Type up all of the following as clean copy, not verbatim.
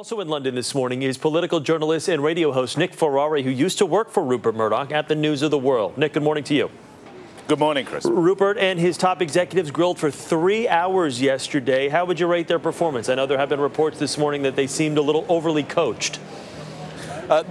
Also in London this morning is political journalist and radio host Nick Ferrari, who used to work for Rupert Murdoch at the News of the World. Nick, good morning to you. Good morning, Chris. Rupert and his top executives grilled for 3 hours yesterday. How would you rate their performance? I know there have been reports this morning that they seemed a little overly coached.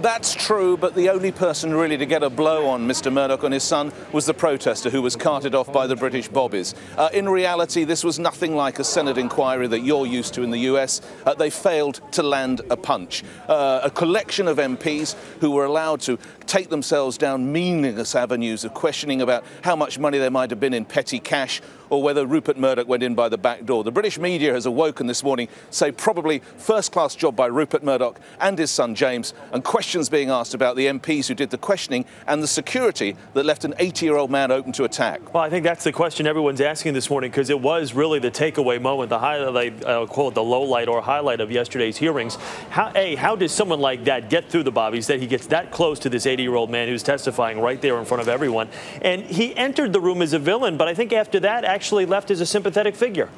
That's true, but the only person really to get a blow on Mr. Murdoch and his son was the protester who was carted off by the British bobbies. In reality, this was nothing like a Senate inquiry that you're used to in the US. They failed to land a punch. A collection of MPs who were allowed to take themselves down meaningless avenues of questioning about how much money there might have been in petty cash or whether Rupert Murdoch went in by the back door. The British media has awoken this morning, say probably first-class job by Rupert Murdoch and his son James, and questions being asked about the MPs who did the questioning and the security that left an 80-year-old man open to attack. Well, I think that's the question everyone's asking this morning, because it was really the takeaway moment, the highlight, call it the low light or highlight of yesterday's hearings. How does someone like that get through the bobbies, that he gets that close to this 80-year-old man who's testifying right there in front of everyone? And he entered the room as a villain, but I think after that actually left as a sympathetic figure.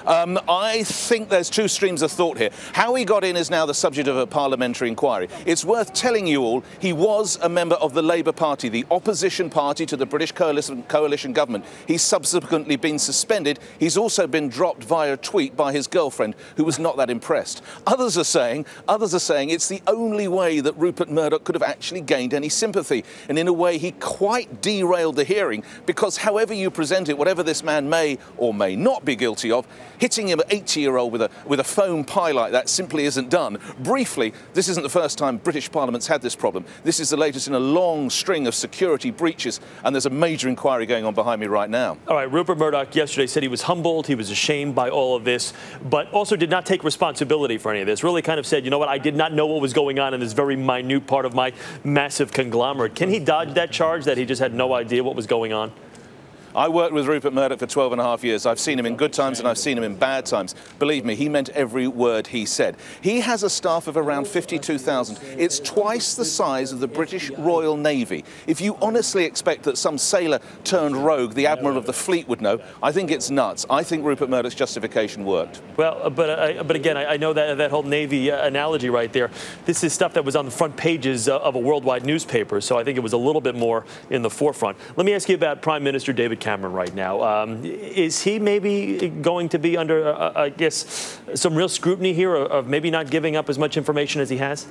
I think there's two streams of thought here. How he got in is now the subject of a parliamentary inquiry. It's worth telling you all he was a member of the Labour Party, the opposition party to the British coalition government. He's subsequently been suspended. He's also been dropped via tweet by his girlfriend, who was not that impressed. Others are saying it's the only way that Rupert Murdoch could have actually gained any sympathy. And in a way, he quite derailed the hearing, because however you present it, whatever this man may or may not be guilty of, hitting him, an 80-year-old with a foam pie like that simply isn't done. Briefly, this isn't the first time British Parliament's had this problem. This is the latest in a long string of security breaches, and there's a major inquiry going on behind me right now. All right, Rupert Murdoch yesterday said he was humbled, he was ashamed by all of this, but also did not take responsibility for any of this. Really kind of said, you know what, I did not know what was going on in this very minute part of my massive conglomerate. Can he dodge that charge that he just had no idea what was going on? I worked with Rupert Murdoch for 12.5 years. I've seen him in good times and I've seen him in bad times. Believe me, he meant every word he said. He has a staff of around 52,000. It's twice the size of the British Royal Navy. If you honestly expect that some sailor turned rogue, the Admiral of the Fleet, would know, I think it's nuts. I think Rupert Murdoch's justification worked. Well, but again, I know that whole Navy analogy right there. This is stuff that was on the front pages of a worldwide newspaper, so I think it was a little bit more in the forefront. Let me ask you about Prime Minister David Cameron right now. Is he maybe going to be under, I guess, some real scrutiny here of maybe not giving up as much information as he has?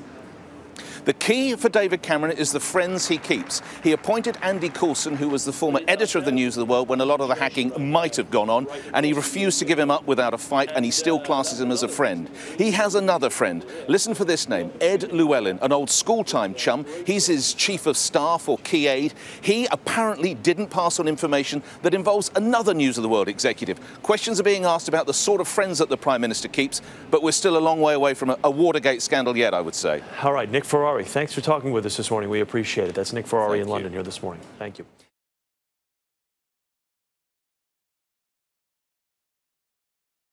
The key for David Cameron is the friends he keeps. He appointed Andy Coulson, who was the former editor of the News of the World when a lot of the hacking might have gone on, and he refused to give him up without a fight, and he still classes him as a friend. He has another friend. Listen for this name, Ed Llewellyn, an old school-time chum. He's his chief of staff or key aide. He apparently didn't pass on information that involves another News of the World executive. Questions are being asked about the sort of friends that the Prime Minister keeps, but we're still a long way away from a Watergate scandal yet, I would say. All right, Nick Ferrari, thanks for talking with us this morning. We appreciate it. That's Nick Ferrari in London here this morning. Thank you.